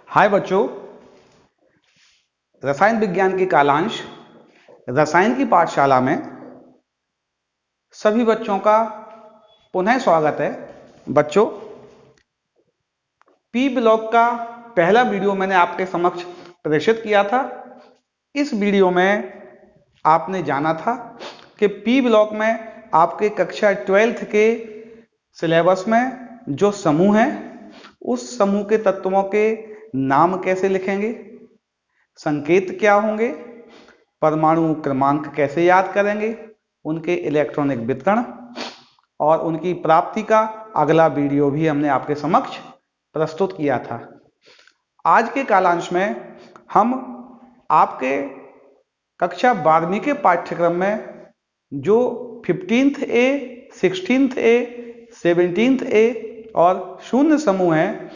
हाय बच्चों, रसायन विज्ञान की कालांश रसायन की पाठशाला में सभी बच्चों का पुनः स्वागत है। बच्चों, पी ब्लॉक का पहला वीडियो मैंने आपके समक्ष प्रेषित किया था। इस वीडियो में आपने जाना था कि पी ब्लॉक में आपके कक्षा 12th के सिलेबस में जो समूह है उस समूह के तत्वों के नाम कैसे लिखेंगे, संकेत क्या होंगे, परमाणु क्रमांक कैसे याद करेंगे, उनके इलेक्ट्रॉनिक वितरण और उनकी प्राप्ति का अगला वीडियो भी हमने आपके समक्ष प्रस्तुत किया था। आज के कालांश में हम आपके कक्षा 12वीं के पाठ्यक्रम में जो 15th A, 16th A, 17th A और शून्य समूह हैं,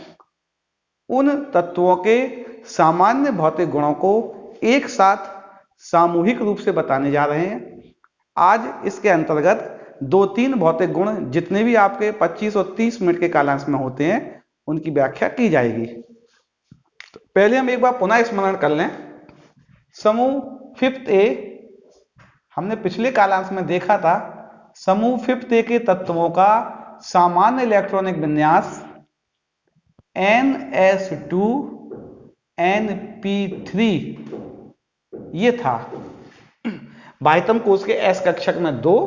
उन तत्वों के सामान्य भौतिक गुणों को एक साथ सामूहिक रूप से बताने जा रहे हैं। आज इसके अंतर्गत 2-3 भौतिक गुण जितने भी आपके 25 और 30 मिनट के कालांश में होते हैं उनकी व्याख्या की जाएगी। तो पहले हम एक बार पुनः स्मरण कर लें। समूह 5th A हमने पिछले कालांश में देखा था। समूह 5th A के तत्वों का सामान्य इलेक्ट्रॉनिक विन्यास NS2 NP3 ये था। बाह्यतम कोश के S कक्षक में 2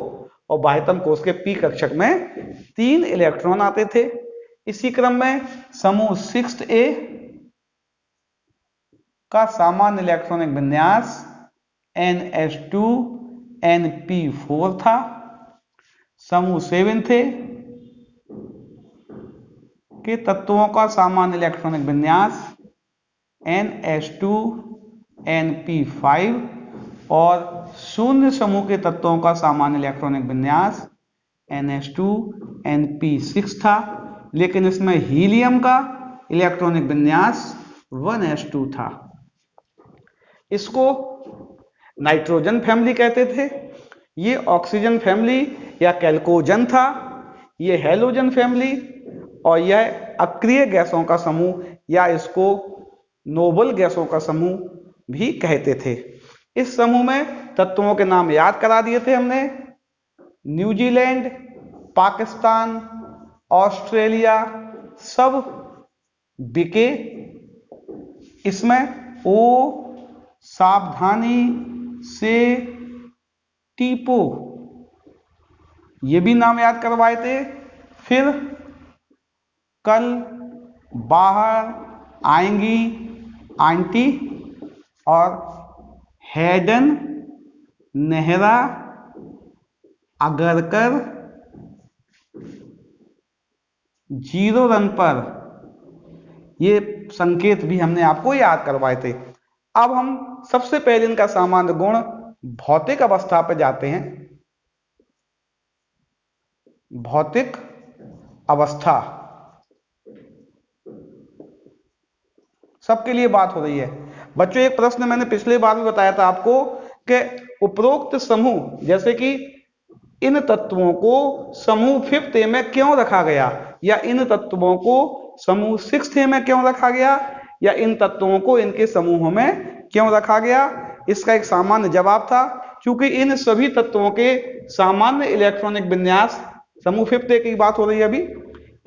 और बाह्यतम कोश के P कक्षक में 3 इलेक्ट्रॉन आते थे। इसी क्रम में समूह 6th A का सामान्य इलेक्ट्रॉनिक विन्यास NS2 NP4 था। समूह 7th A के तत्वों का सामान्य इलेक्ट्रॉनिक विन्यास NS2 NP5 और शून्य समूह के तत्वों का सामान्य इलेक्ट्रॉनिक विन्यास NS2 NP6 था, लेकिन इसमें हीलियम का इलेक्ट्रॉनिक विन्यास 1s2 था। इसको नाइट्रोजन फैमिली कहते थे। ये ऑक्सीजन फैमिली या कैल्कोजन था। ये हैलोजन फैमिली और यह अक्रिय गैसों का समूह या इसको नोबल गैसों का समूह भी कहते थे। इस समूह में तत्वों के नाम याद करा दिए थे हमने। न्यूजीलैंड, पाकिस्तान, ऑस्ट्रेलिया सब बिके। इसमें ओ सावधानी से टीपो ये भी नाम याद करवाए थे। फिर कल बाहर आएंगी आंटी और हैडन, नेहरा, अगरकर, 0 रन पर ये संकेत भी हमने आपको याद करवाए थे। अब हम सबसे पहले इनका सामान्य गुण भौतिक अवस्था पर जाते हैं। भौतिक अवस्था सबके लिए बात हो रही है। बच्चों, एक प्रश्न मैंने पिछले बार भी बताया था आपको कि उपरोक्त समूह जैसे कि इन तत्वों को समूह 5th A में क्यों रखा गया, या इन तत्वों को समूह 6th A में क्यों रखा गया, या इन तत्वों को इनके समूहों में क्यों रखा गया। इसका एक सामान्य जवाब था, क्योंकि इन सभी तत्वों के सामान्य इलेक्ट्रॉनिक विन्यास समूह 5th A की बात हो रही है अभी,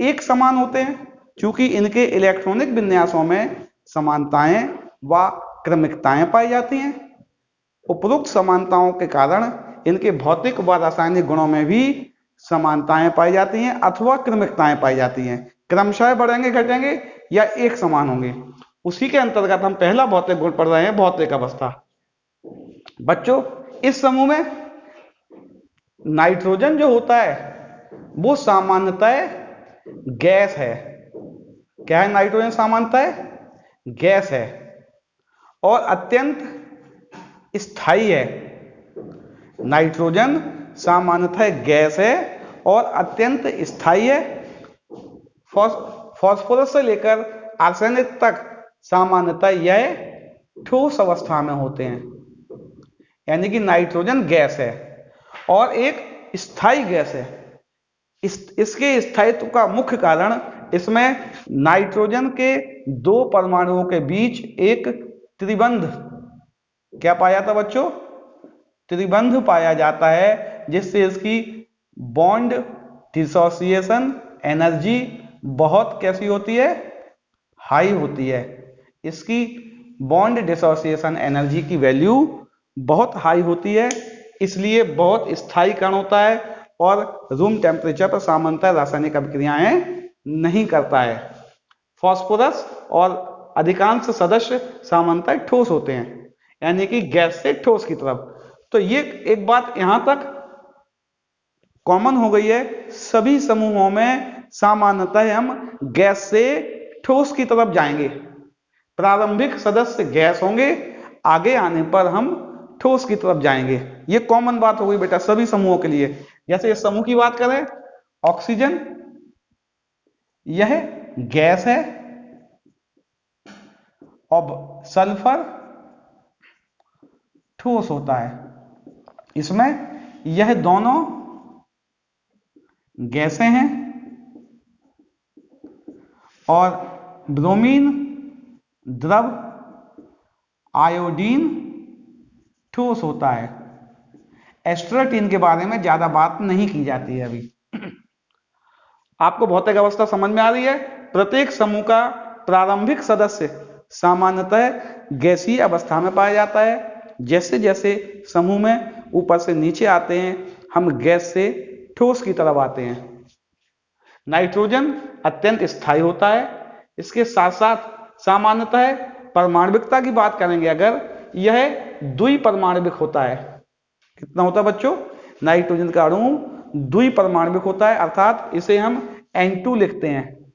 एक समान होते हैं, क्योंकि इनके इलेक्ट्रॉनिक विन्यासों में समानताएं व क्रमिकताएं पाई जाती हैं। उपरोक्त समानताओं के कारण इनके भौतिक व रासायनिक गुणों में भी समानताएं पाई जाती हैं अथवा क्रमिकताएं पाई जाती हैं। क्रमशः बढ़ेंगे घटेंगे या एक समान होंगे। उसी के अंतर्गत हम पहला भौतिक गुण पढ़ रहे हैं, भौतिक अवस्था। बच्चों, इस समूह में नाइट्रोजन जो होता है वो सामान्यतः गैस है। क्या है? नाइट्रोजन सामान्यतः गैस है और अत्यंत स्थायी है। नाइट्रोजन सामान्यतः गैस है और अत्यंत स्थायी है। फास्फोरस से लेकर आर्सेनिक तक सामान्यतः यह ठोस अवस्था में होते हैं, यानी कि नाइट्रोजन गैस है और एक स्थायी गैस है। इसके स्थायित्व का मुख्य कारण इसमें नाइट्रोजन के दो परमाणुओं के बीच एक त्रिबंध क्या पाया था बच्चों? त्रिबंध पाया जाता है, जिससे इसकी बॉन्ड डिसोसिएशन एनर्जी बहुत कैसी होती है? हाई होती है। इसकी बॉन्ड डिसोसिएशन एनर्जी की वैल्यू बहुत हाई होती है, इसलिए बहुत स्थायी कण होता है और रूम टेम्परेचर पर सामान्यतः रासायनिक अभिक्रियाएं नहीं करता है। फास्फोरस और अधिकांश सदस्य सामान्यतः ठोस होते हैं, यानी कि गैस से ठोस की तरफ। तो ये एक बात यहां तक कॉमन हो गई है, सभी समूहों में सामान्यतः हम गैस से ठोस की तरफ जाएंगे। प्रारंभिक सदस्य गैस होंगे, आगे आने पर हम ठोस की तरफ जाएंगे। ये कॉमन बात हो गई बेटा सभी समूहों के लिए। जैसे इस समूह की बात करें, ऑक्सीजन यह गैस है और सल्फर ठोस होता है। इसमें यह दोनों गैसें हैं और ब्रोमीन द्रव, आयोडीन ठोस होता है। एस्ट्रेटिन के बारे में ज्यादा बात नहीं की जाती है अभी। आपको भौतिक अवस्था समझ में आ रही है? प्रत्येक समूह का प्रारंभिक सदस्य सामान्यतः गैसीय अवस्था में पाया जाता है। जैसे जैसे समूह में ऊपर से नीचे आते हैं, हम गैस से ठोस की तरफ आते हैं। नाइट्रोजन अत्यंत स्थायी होता है। इसके साथ साथ सामान्यतः परमाणविकता की बात करेंगे अगर, यह द्विपरमाणविक होता है। कितना होता है बच्चों? नाइट्रोजन का अणु द्विपरमाणविक होता है, अर्थात इसे हम N2 लिखते हैं।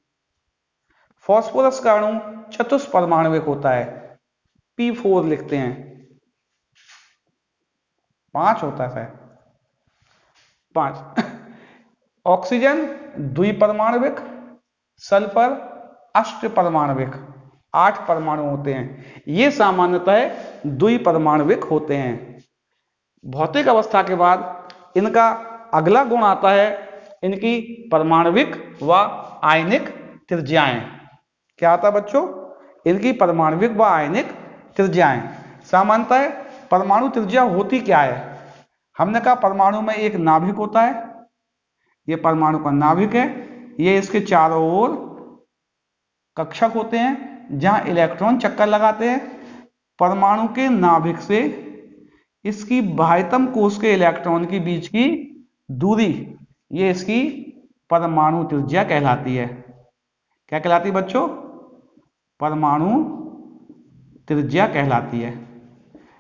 फास्फोरस का अणु चतुष्परमाणविक होता है, P4 लिखते हैं। 5 होता है 5। ऑक्सीजन द्विपरमाणविक, सल्फर अष्टपरमाणविक, 8 परमाणु होते हैं। ये सामान्यतः द्विपरमाणविक होते हैं। भौतिक अवस्था के बाद इनका अगला गुण आता है इनकी परमाणविक व आयनिक त्रिज्याएं। क्या आता है बच्चों? इनकी परमाणविक व आयनिक त्रिज्याएं। सामान्यतः परमाणु त्रिज्या होती क्या है? हमने कहा परमाणु में एक नाभिक होता है, ये परमाणु का नाभिक है। ये इसके चारों ओर कक्षक होते हैं जहां इलेक्ट्रॉन चक्कर लगाते हैं। परमाणु के नाभिक से इसकी बाह्यतम कोश के इलेक्ट्रॉन के बीच की दूरी, ये इसकी परमाणु त्रिज्या कहलाती है। क्या कहलाती है बच्चों? परमाणु त्रिज्या कहलाती है।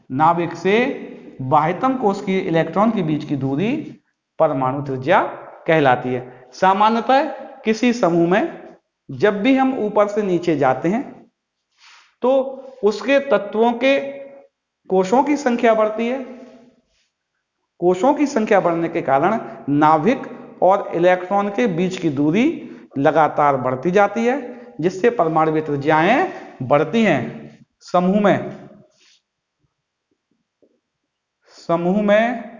नाभिक से बाह्यतम कोश के इलेक्ट्रॉन के बीच की दूरी परमाणु त्रिज्या कहलाती है। सामान्यतः किसी समूह में जब भी हम ऊपर से नीचे जाते हैं तो उसके तत्वों के कोशों की संख्या बढ़ती है। कोशों की संख्या बढ़ने के कारण नाभिक और इलेक्ट्रॉन के बीच की दूरी लगातार बढ़ती जाती है, जिससे परमाणु त्रिज्याएं बढ़ती हैं। समूह में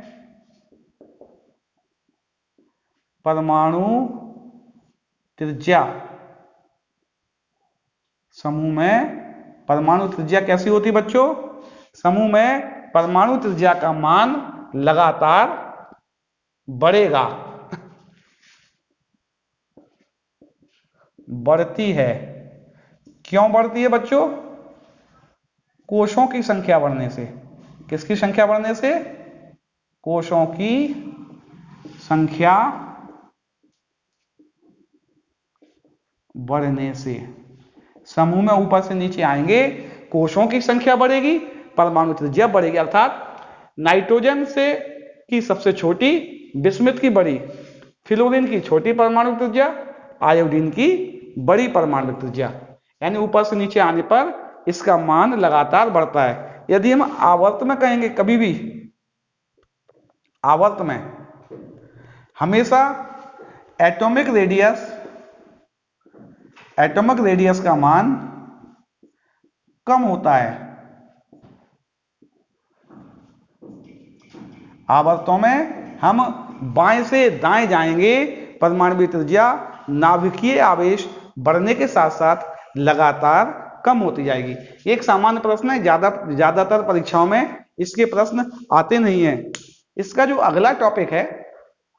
परमाणु त्रिज्या, समूह में परमाणु त्रिज्या कैसी होती है बच्चों? समूह में परमाणु त्रिज्या का मान लगातार बढ़ेगा, बढ़ती है। क्यों बढ़ती है बच्चों? कोशों की संख्या बढ़ने से। किसकी संख्या बढ़ने से? कोशों की संख्या बढ़ने से। समूह में ऊपर से नीचे आएंगे, कोशों की संख्या बढ़ेगी, परमाणु त्रिज्या बढ़ेगी। अर्थात नाइट्रोजन से की सबसे छोटी, बिस्मिथ की बड़ी, फ्लोरीन की छोटी परमाणु त्रिज्या, आयोडीन की बड़ी परमाणु त्रिज्या। यानी ऊपर से नीचे आने पर इसका मान लगातार बढ़ता है। यदि हम आवर्त में कहेंगे, कभी भी आवर्त में हमेशा एटॉमिक रेडियस का मान कम होता है। आवर्तों में हम बाएं से दाएं जाएंगे, परमाणु त्रिज्या नाभिकीय आवेश बढ़ने के साथ साथ लगातार कम होती जाएगी। एक सामान्य प्रश्न है, ज्यादातर परीक्षाओं में इसके प्रश्न आते नहीं हैं। इसका जो अगला टॉपिक है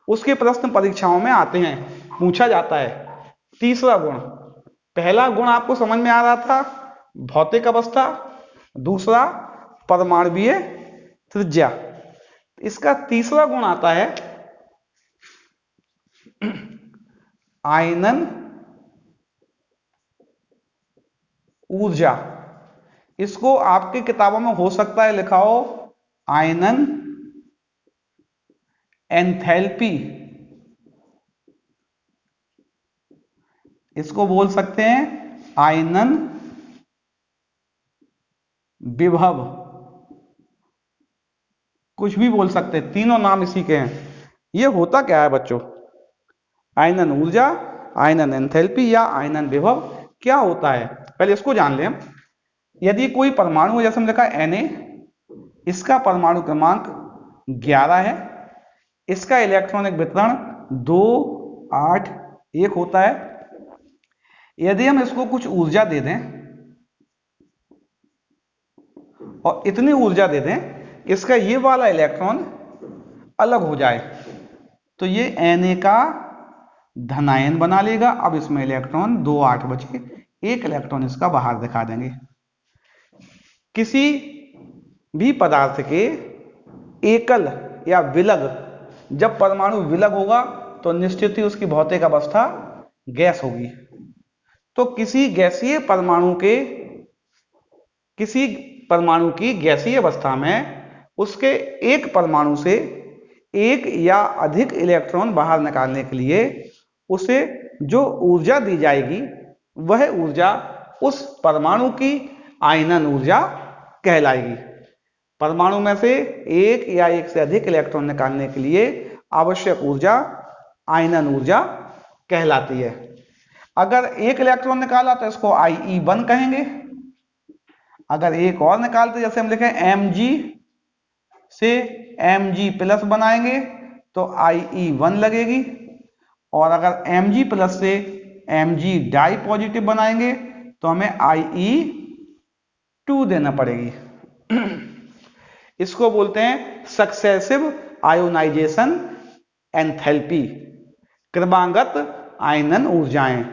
उसके प्रश्न परीक्षाओं में आते हैं, पूछा जाता है। तीसरा गुण, पहला गुण आपको समझ में आ रहा था, भौतिक अवस्था, दूसरा परमाणुीय त्रिज्या। इसका तीसरा गुण आता है आयनन ऊर्जा। इसको आपकी किताबों में हो सकता है लिखा हो आयनन एंथैल्पी, इसको बोल सकते हैं आयनन विभव, कुछ भी बोल सकते हैं, तीनों नाम इसी के हैं। ये होता क्या है बच्चों? आयनन ऊर्जा, आयनन एंथैल्पी या आयनन विभव क्या होता है, पहले इसको जान लें। यदि कोई परमाणु, जैसे हम लिखा Na, इसका परमाणु क्रमांक 11 है, इसका इलेक्ट्रॉनिक वितरण 2, 8, 1 होता है। यदि हम इसको कुछ ऊर्जा दे दें और इतनी ऊर्जा दे दें इसका ये वाला इलेक्ट्रॉन अलग हो जाए, तो ये Na का धनायन बना लेगा। अब इसमें इलेक्ट्रॉन 2, 8 बचे, एक इलेक्ट्रॉन इसका बाहर दिखा देंगे। किसी भी पदार्थ के एकल या विलग, जब परमाणु विलग होगा तो निश्चित ही उसकी भौतिक अवस्था गैस होगी। तो किसी परमाणु की गैसीय अवस्था में उसके एक परमाणु से एक या अधिक इलेक्ट्रॉन बाहर निकालने के लिए उसे जो ऊर्जा दी जाएगी वह ऊर्जा उस परमाणु की आयनन ऊर्जा कहलाएगी। परमाणु में से एक या एक से अधिक इलेक्ट्रॉन निकालने के लिए आवश्यक ऊर्जा आयनन ऊर्जा कहलाती है। अगर एक इलेक्ट्रॉन निकाला तो इसको IE1 कहेंगे। अगर एक और निकालते, जैसे हम लिखें Mg से Mg+ बनाएंगे तो IE1 लगेगी, और अगर Mg+ से Mg डाई पॉजिटिव बनाएंगे तो हमें IE2 देना पड़ेगी। इसको बोलते हैं सक्सेसिव आयोनाइजेशन एंथैल्पी, क्रमागत आयनन ऊर्जाएं।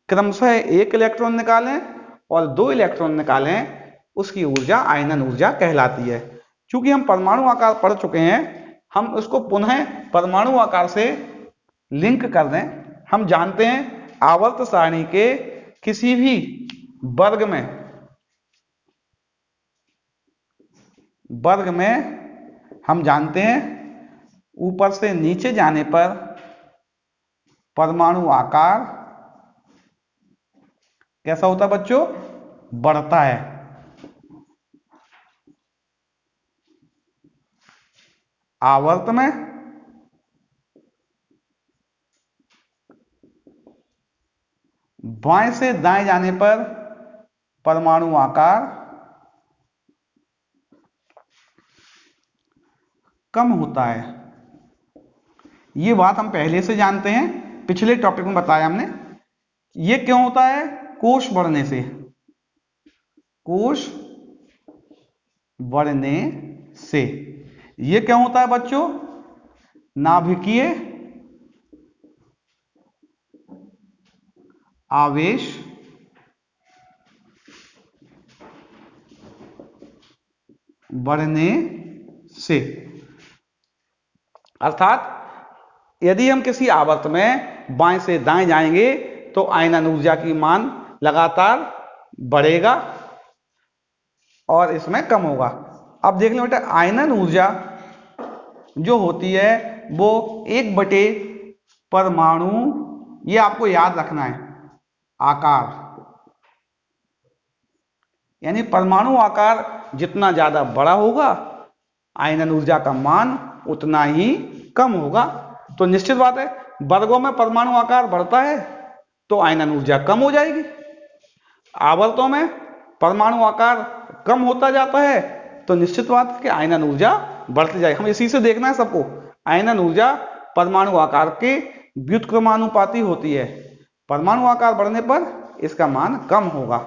क्रमशः एक इलेक्ट्रॉन निकालें और 2 इलेक्ट्रॉन निकालें, उसकी ऊर्जा आयनन ऊर्जा कहलाती है। चूंकि हम परमाणु आकार पढ़ चुके हैं, हम उसको पुनः परमाणु आकार से लिंक कर दें। हम जानते हैं आवर्त सारणी के किसी भी वर्ग में हम जानते हैं ऊपर से नीचे जाने पर परमाणु आकार कैसा होता है बच्चों? बढ़ता है। आवर्त में बाएं से दाएं जाने पर परमाणु आकार कम होता है। ये बात हम पहले से जानते हैं, पिछले टॉपिक में बताया हमने। ये क्यों होता है? कोश बढ़ने से। कोश बढ़ने से ये क्यों होता है बच्चों? नाभिकीय आवेश बढ़ने से। अर्थात यदि हम किसी आवर्त में बाएं से दाएं जाएंगे तो आयनन ऊर्जा की मान लगातार बढ़ेगा और इसमें कम होगा। अब देख लो बेटा, आयनन ऊर्जा जो होती है वो 1/, परमाणु, ये आपको याद रखना है, आकार, यानी परमाणु आकार जितना ज्यादा बड़ा होगा आयनन ऊर्जा का मान उतना ही कम होगा। तो निश्चित बात है वर्गों में परमाणु आकार बढ़ता है तो आयनन ऊर्जा कम हो जाएगी। आवर्तों में परमाणु आकार कम होता जाता है तो निश्चित बात है कि आयनन ऊर्जा बढ़ती जाएगी। हम इसी से देखना है सबको, आयनन ऊर्जा परमाणु आकार के व्युत्क्रमानुपाती होती है। परमाणु आकार बढ़ने पर इसका मान कम होगा।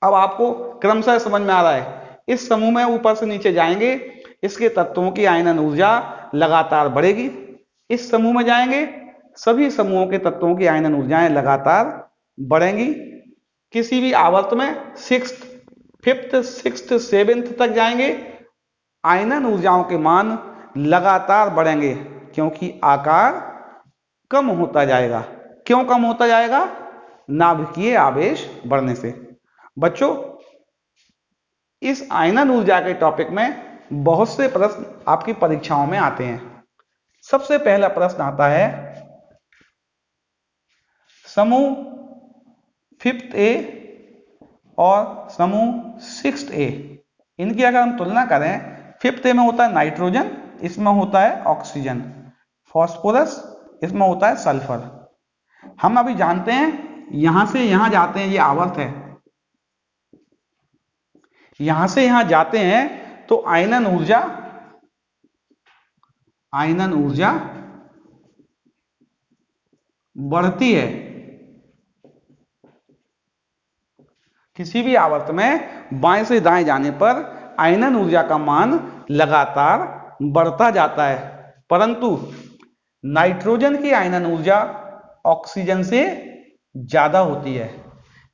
अब आपको क्रमशः समझ में आ रहा है। इस समूह में ऊपर से नीचे जाएंगे, इसके तत्वों की आयनन ऊर्जा लगातार बढ़ेगी। इस समूह में जाएंगे, सभी समूहों के तत्वों की आयनन ऊर्जाएं लगातार बढ़ेंगी। किसी भी आवर्त में 6th, 5th, 6th, 7th तक जाएंगे, आयनन ऊर्जाओं के मान लगातार बढ़ेंगे, क्योंकि आकार कम होता जाएगा। क्यों कम होता जाएगा? नाभिकीय आवेश बढ़ने से। बच्चों, इस आयनन ऊर्जा के टॉपिक में बहुत से प्रश्न आपकी परीक्षाओं में आते हैं। सबसे पहला प्रश्न आता है, समूह 5th A और समूह 6th A, इनकी अगर हम तुलना करें, 5th A में होता है नाइट्रोजन, इसमें होता है ऑक्सीजन, फास्फोरस, इसमें होता है सल्फर। हम अभी जानते हैं यहां से यहां जाते हैं, ये आवर्त है, यहां से यहां जाते हैं तो आयनन ऊर्जा बढ़ती है। किसी भी आवर्त में बाएं से दाएं जाने पर आयनन ऊर्जा का मान लगातार बढ़ता जाता है, परंतु नाइट्रोजन की आयनन ऊर्जा ऑक्सीजन से ज्यादा होती है।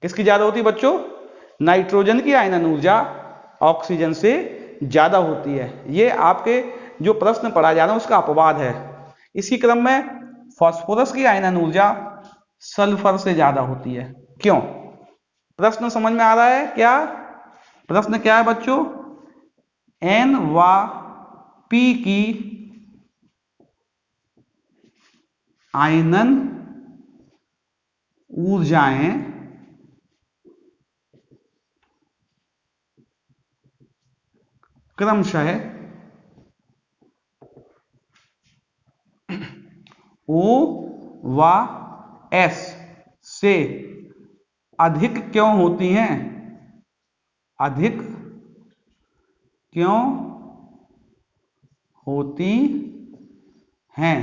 किसकी ज्यादा होती है बच्चों? नाइट्रोजन की आयनन ऊर्जा ऑक्सीजन से ज्यादा होती है। ये आपके जो प्रश्न पढ़ा जा रहा है उसका अपवाद है। इसी क्रम में फास्फोरस की आयनन ऊर्जा सल्फर से ज्यादा होती है। क्यों? प्रश्न समझ में आ रहा है क्या? प्रश्न क्या है बच्चों? N व P की आयनन ऊर्जाएं क्रमशः O व S से अधिक क्यों होती हैं? अधिक क्यों होती हैं?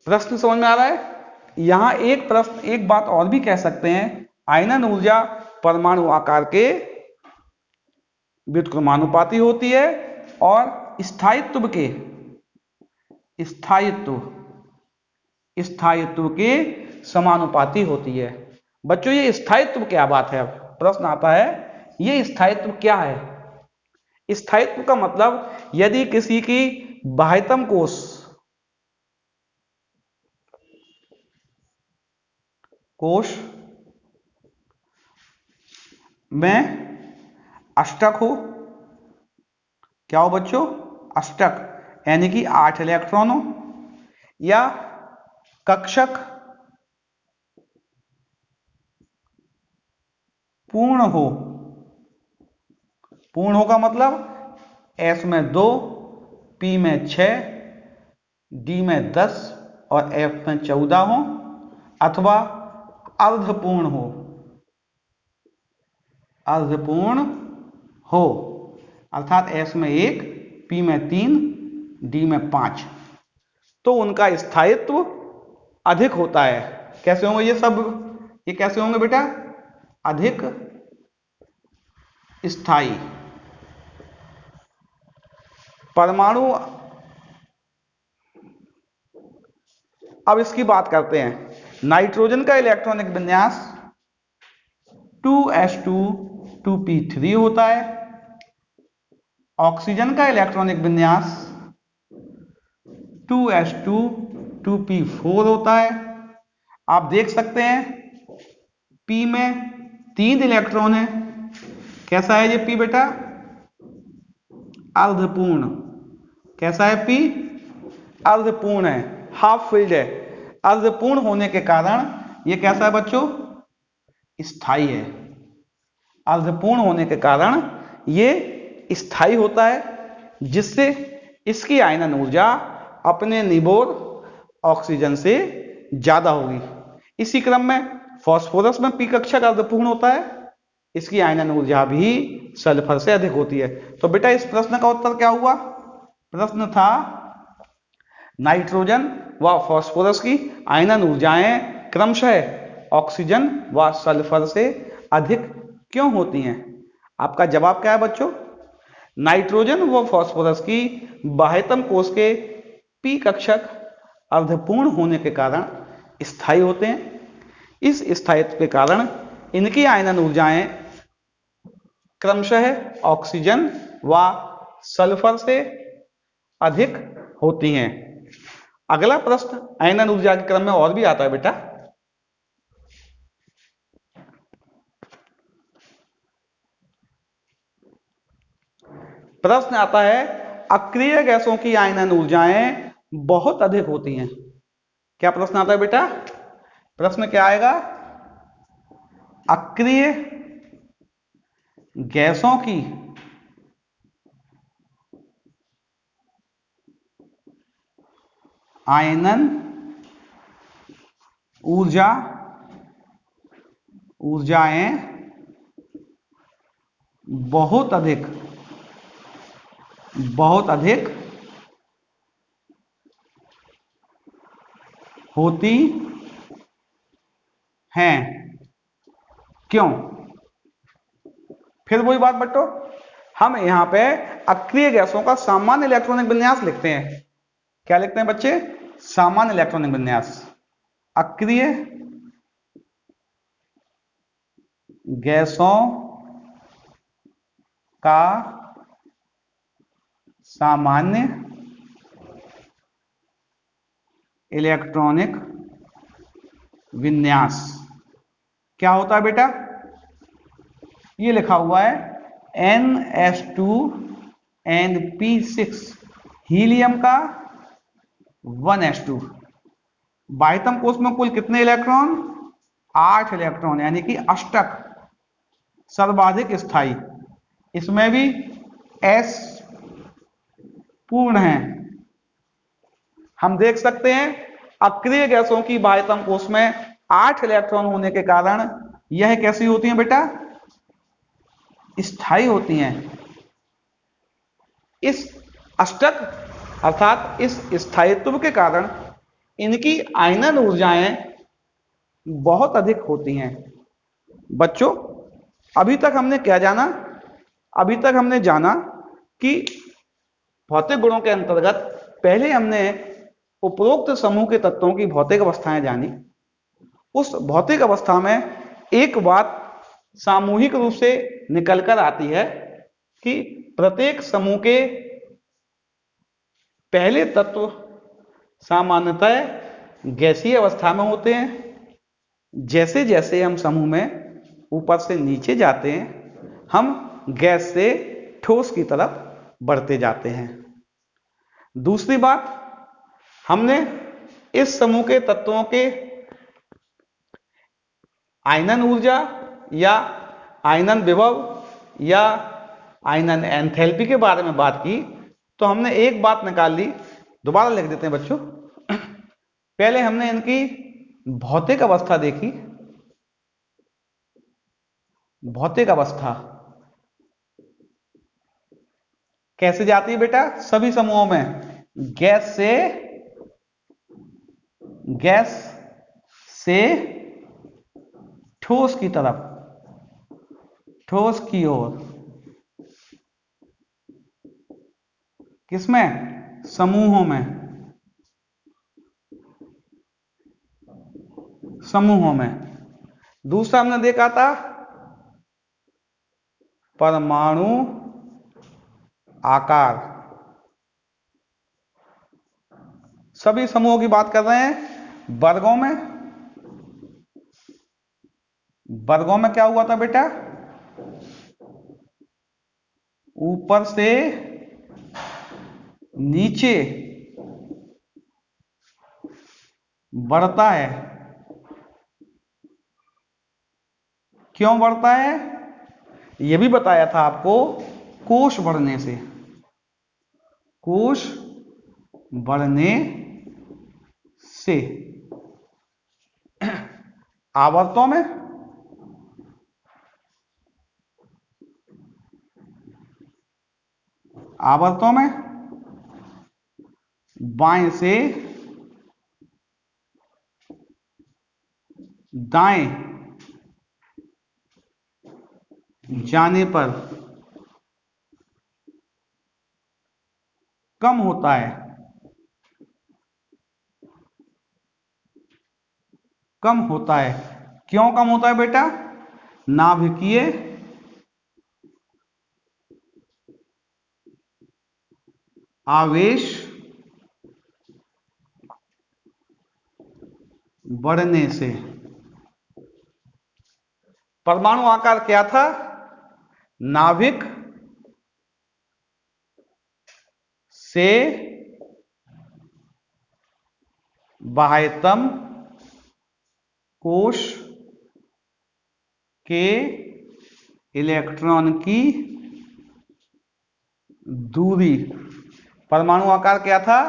प्रश्न समझ में आ रहा है? यहां एक बात और भी कह सकते हैं, आयनन ऊर्जा परमाणु आकार के व्युत्क्रमानुपाती होती है और स्थायित्व के समानुपाती होती है। बच्चों, ये स्थायित्व क्या बात है? अब प्रश्न आता है, ये स्थायित्व क्या है? स्थायित्व का मतलब, यदि किसी की बाह्यतम कोश में अष्टक हो, क्या हो बच्चों? अष्टक, यानी कि 8 इलेक्ट्रॉन हो, या कक्षक पूर्ण हो का मतलब S में 2, P में 6, D में 10 और F में 14 हो, अथवा अर्धपूर्ण हो, अर्थात S में 1, P में 3, D में 5, तो उनका स्थायित्व अधिक होता है। कैसे होंगे ये कैसे होंगे बेटा? अधिक स्थायी। परमाणु, अब इसकी बात करते हैं। नाइट्रोजन का इलेक्ट्रॉनिक विन्यास 2s2 2p3 होता है। ऑक्सीजन का इलेक्ट्रॉनिक विन्यास 2s2 2p4 होता है। आप देख सकते हैं P में 3 इलेक्ट्रॉन है। कैसा है ये P बेटा? अर्धपूर्ण। कैसा है P? अर्धपूर्ण है, हाफ फिल्ड है। अर्धपूर्ण होने के कारण ये कैसा है बच्चों? स्थायी है। अर्धपूर्ण होने के कारण ये स्थायी होता है, जिससे इसकी आयनन ऊर्जा अपने निबोर ऑक्सीजन से ज्यादा होगी। इसी क्रम में फास्फोरस में P कक्षक अर्धपूर्ण होता है, इसकी आयनन ऊर्जा भी सल्फर से अधिक होती है। तो बेटा, इस प्रश्न का उत्तर क्या हुआ? प्रश्न था नाइट्रोजन व फास्फोरस की आयनन ऊर्जाएं क्रमशः ऑक्सीजन व सल्फर से अधिक क्यों होती हैं? आपका जवाब क्या है बच्चों? नाइट्रोजन व फास्फोरस की बाह्यतम कोश के पी कक्षक अर्धपूर्ण होने के कारण स्थायी होते हैं। इस स्थायित्व के कारण इनकी आयनन ऊर्जाएं क्रमशः ऑक्सीजन व सल्फर से अधिक होती हैं। अगला प्रश्न आयनन ऊर्जा के क्रम में और भी आता है बेटा। प्रश्न आता है अक्रिय गैसों की आयनन ऊर्जाएं बहुत अधिक होती हैं। क्या प्रश्न आता है बेटा? प्रश्न क्या आएगा? अक्रिय गैसों की आयनन ऊर्जाएं बहुत अधिक होती हैं। क्यों? फिर वही बात बट्टो, हम यहां पे अक्रिय गैसों का सामान्य इलेक्ट्रॉनिक विन्यास लिखते हैं। क्या लिखते हैं बच्चे? सामान्य इलेक्ट्रॉनिक विन्यास। अक्रिय गैसों का सामान्य इलेक्ट्रॉनिक विन्यास क्या होता है बेटा? ये लिखा हुआ है NH2 हीलियम का 1s2। बाह्यतम कोश में कुल कितने इलेक्ट्रॉन? 8 इलेक्ट्रॉन, यानी कि अष्टक, सर्वाधिक स्थायी। इसमें भी s पूर्ण है। हम देख सकते हैं अक्रिय गैसों की बाह्यतम कोश में 8 इलेक्ट्रॉन होने के कारण यह कैसी होती हैं बेटा? स्थायी होती हैं। इस अष्टक अर्थात इस स्थायित्व के कारण इनकी आयनन ऊर्जाएं बहुत अधिक होती हैं। बच्चों, अभी तक हमने क्या जाना? अभी तक हमने जाना कि भौतिक गुणों के अंतर्गत पहले हमने उपरोक्त समूह के तत्वों की भौतिक अवस्थाएं जानी। उस भौतिक अवस्था में एक बात सामूहिक रूप से निकलकर आती है कि प्रत्येक समूह के पहले तत्व सामान्यतः गैसीय अवस्था में होते हैं। जैसे जैसे हम समूह में ऊपर से नीचे जाते हैं, हम गैस से ठोस की तरफ बढ़ते जाते हैं। दूसरी बात, हमने इस समूह के तत्वों के आयनन ऊर्जा या आयनन विभव या आयनन एंथैल्पी के बारे में बात की, तो हमने एक बात निकाल ली। दोबारा लिख देते हैं बच्चों। पहले हमने इनकी भौतिक अवस्था देखी। भौतिक अवस्था कैसे जाती है बेटा? सभी समूहों में गैस से ठोस की तरफ, ठोस की ओर। किसमें? समूहों में। समूहों में। दूसरा हमने देखा था परमाणु आकार। सभी समूहों की बात कर रहे हैं। वर्गों में, वर्गों में क्या हुआ था बेटा? ऊपर से नीचे बढ़ता है। क्यों बढ़ता है? यह भी बताया था आपको, कोश बढ़ने से। कोश बढ़ने से। आवर्तों में, आवर्तों में बाएं से दाएं जाने पर कम होता है। कम होता है, क्यों कम होता है बेटा? नाभिकीय आवेश बढ़ने से। परमाणु आकार क्या था? नाभिक से बाह्यतम कोश के इलेक्ट्रॉन की दूरी। परमाणु आकार क्या था?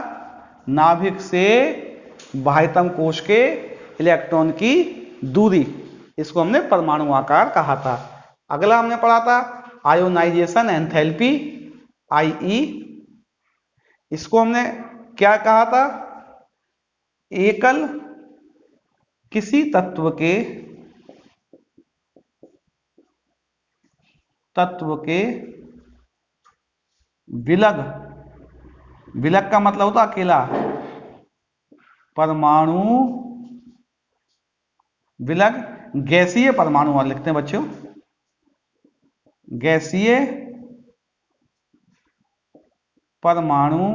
नाभिक से बाह्यतम कोश के इलेक्ट्रॉन की दूरी। इसको हमने परमाणु आकार कहा था। अगला हमने पढ़ा था आयोनाइजेशन एंथैल्पी, आईई। इसको हमने क्या कहा था? एकल किसी तत्व के विलग, विलग का मतलब होता अकेला, परमाणु विलग गैसीय परमाणु वाले लिखते हैं बच्चों, गैसीय परमाणु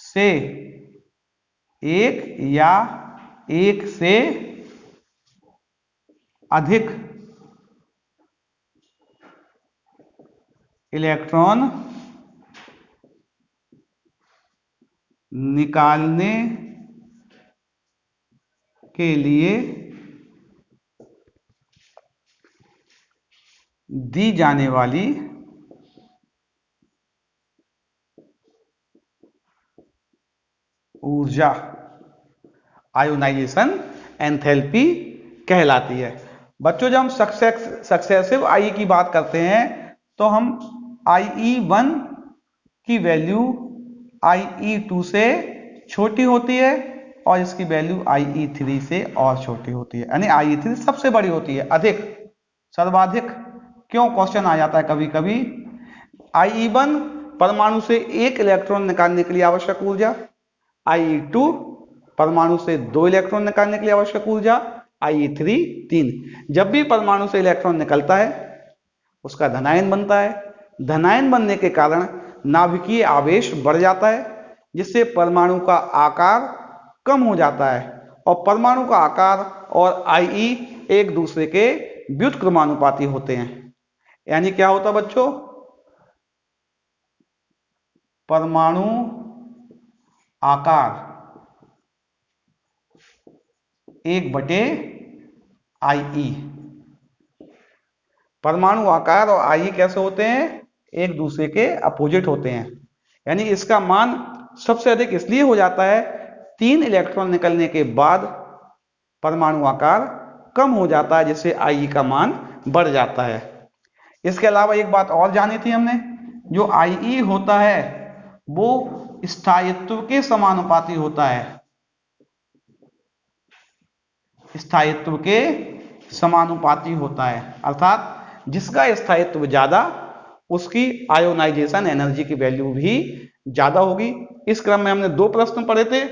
से एक या एक से अधिक इलेक्ट्रॉन निकालने के लिए दी जाने वाली ऊर्जा आयोनाइजेशन एंथैल्पी कहलाती है। बच्चों जब हम सक्सेसिव आई की बात करते हैं तो हम IE1 की वैल्यू IE2 से छोटी होती है और इसकी वैल्यू IE3 से और छोटी होती है, यानी IE3 सबसे बड़ी होती है, अधिक, सर्वाधिक। क्यों क्वेश्चन आ जाता है कभी कभी। IE1 परमाणु से एक इलेक्ट्रॉन निकालने के लिए आवश्यक ऊर्जा, IE2 परमाणु से 2 इलेक्ट्रॉन निकालने के लिए आवश्यक ऊर्जा, IE3 3। जब भी परमाणु से इलेक्ट्रॉन निकलता है उसका धनायन बनता है। धनायन बनने के कारण नाभिकीय आवेश बढ़ जाता है, जिससे परमाणु का आकार कम हो जाता है और परमाणु का आकार और IE एक दूसरे के व्युत्क्रमानुपाती होते हैं। यानी क्या होता बच्चों? परमाणु आकार 1/IE। परमाणु आकार और IE कैसे होते हैं? एक दूसरे के अपोजिट होते हैं। यानी इसका मान सबसे अधिक इसलिए हो जाता है 3 इलेक्ट्रॉन निकलने के बाद परमाणु आकार कम हो जाता है, जिससे IE का मान बढ़ जाता है। इसके अलावा एक बात और जानी थी हमने, जो IE होता है वो स्थायित्व के समानुपाती होता है, स्थायित्व के समानुपाती होता है, अर्थात जिसका स्थायित्व ज्यादा उसकी आयोनाइजेशन एनर्जी की वैल्यू भी ज्यादा होगी। इस क्रम में हमने 2 प्रश्न पढ़े थे।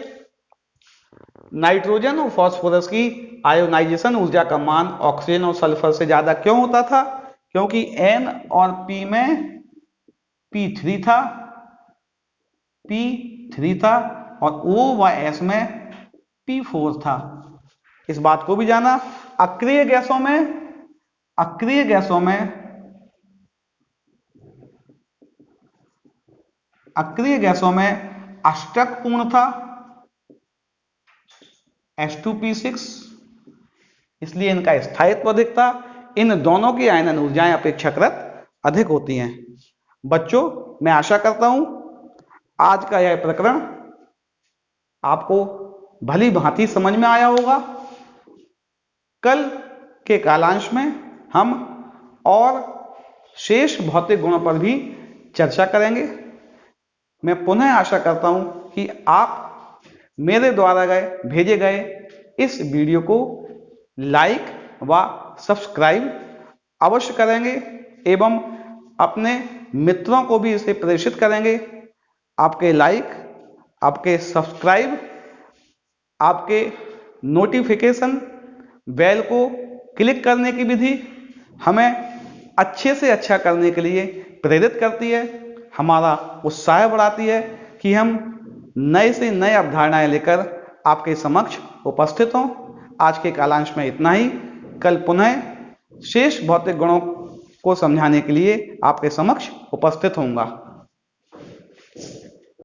नाइट्रोजन और फास्फोरस की आयोनाइजेशन ऊर्जा का मान ऑक्सीजन और सल्फर से ज्यादा क्यों होता था? क्योंकि N और P में P3 था और O व S में P4 था। इस बात को भी जाना। अक्रिय गैसों में अष्टक पूर्ण था, H2P6, इसलिए इनका स्थायित्व अधिक था। इन दोनों की आयनन ऊर्जाएं अपेक्षाकृत अधिक होती हैं। बच्चों मैं आशा करता हूं आज का यह प्रकरण आपको भली भांति समझ में आया होगा। कल के कालांश में हम और शेष भौतिक गुणों पर भी चर्चा करेंगे। मैं पुनः आशा करता हूं कि आप मेरे द्वारा भेजे गए इस वीडियो को लाइक व सब्सक्राइब अवश्य करेंगे एवं अपने मित्रों को भी इसे प्रेषित करेंगे। आपके लाइक, आपके सब्सक्राइब, आपके नोटिफिकेशन बेल को क्लिक करने की विधि हमें अच्छे से अच्छा करने के लिए प्रेरित करती है, हमारा उत्साह बढ़ाती है कि हम नए से नए अवधारणाएं लेकर आपके समक्ष उपस्थित हों। आज के कालांश में इतना ही। कल पुनः शेष भौतिक गुणों को समझाने के लिए आपके समक्ष उपस्थित होऊंगा।